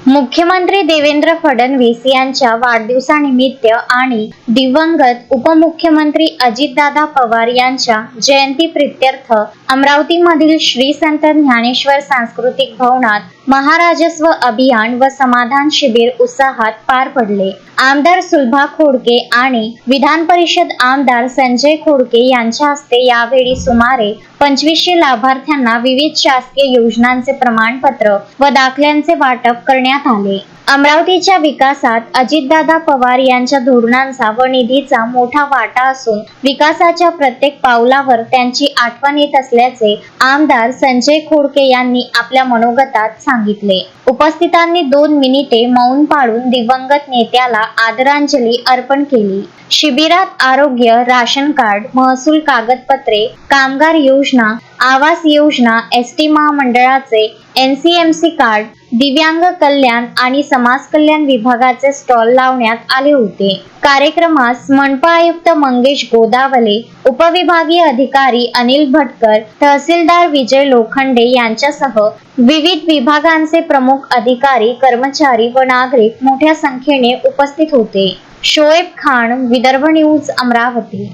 मुख्यमंत्री देवेंद्र फडणवीस यांच्या वाढदिवसानिमित्त आणि दिवंगत उपमुख्यमंत्री अजितदादा पवार यांच्या जयंतीप्रीत्यर्थ अमरावतीमधील श्री संत ज्ञानेश्वर सांस्कृतिक भवनात महाराजस्व अभियान व समाधान शिबिर उत्साहात पार पडले। आमदार सुलभा खोडके आणि विधान परिषद आमदार संजय खोडके यांच्या हस्ते यावेळी सुमारे 2500 लाभार्थ्यांना विविध शासकीय योजनांचे प्रमाणपत्र व दाखल्यांचे वाटप करण्यात आले। अमरावतीच्या विकासात अजितदादा पवार यांच्या धोरणांचा व निधीचा मोठा वाटा असून विकासाच्या प्रत्येक पावलावर त्यांची आठवण येत असल्याचे आमदार संजय खोडके यांनी आपल्या मनोगतात सांगितले। उपस्थितांनी 2 मिनिटे मौन पाळून दिवंगत नेत्याला आदरांजली अर्पण केली। शिबिरात आरोग्य, राशन कार्ड, महसूल कागदपत्रे, कामगार योजना, आवास योजना, एसटी महामंडळाचे NCMC कार्ड, दिव्यांग कल्याण आणि समाज कल्याण विभागाचे स्टॉल लावण्यात आले होते। कार्यक्रमास मनपा आयुक्त मंगेश गोदावले, उपविभागीय अधिकारी अनिल भटकर, तहसीलदार विजय लोखंडे यांच्यासह विविध विभागांचे प्रमुख अधिकारी, कर्मचारी व नागरिक मोठ्या संख्येने उपस्थित होते। शोएब खान, विदर्भ न्यूज, अमरावती।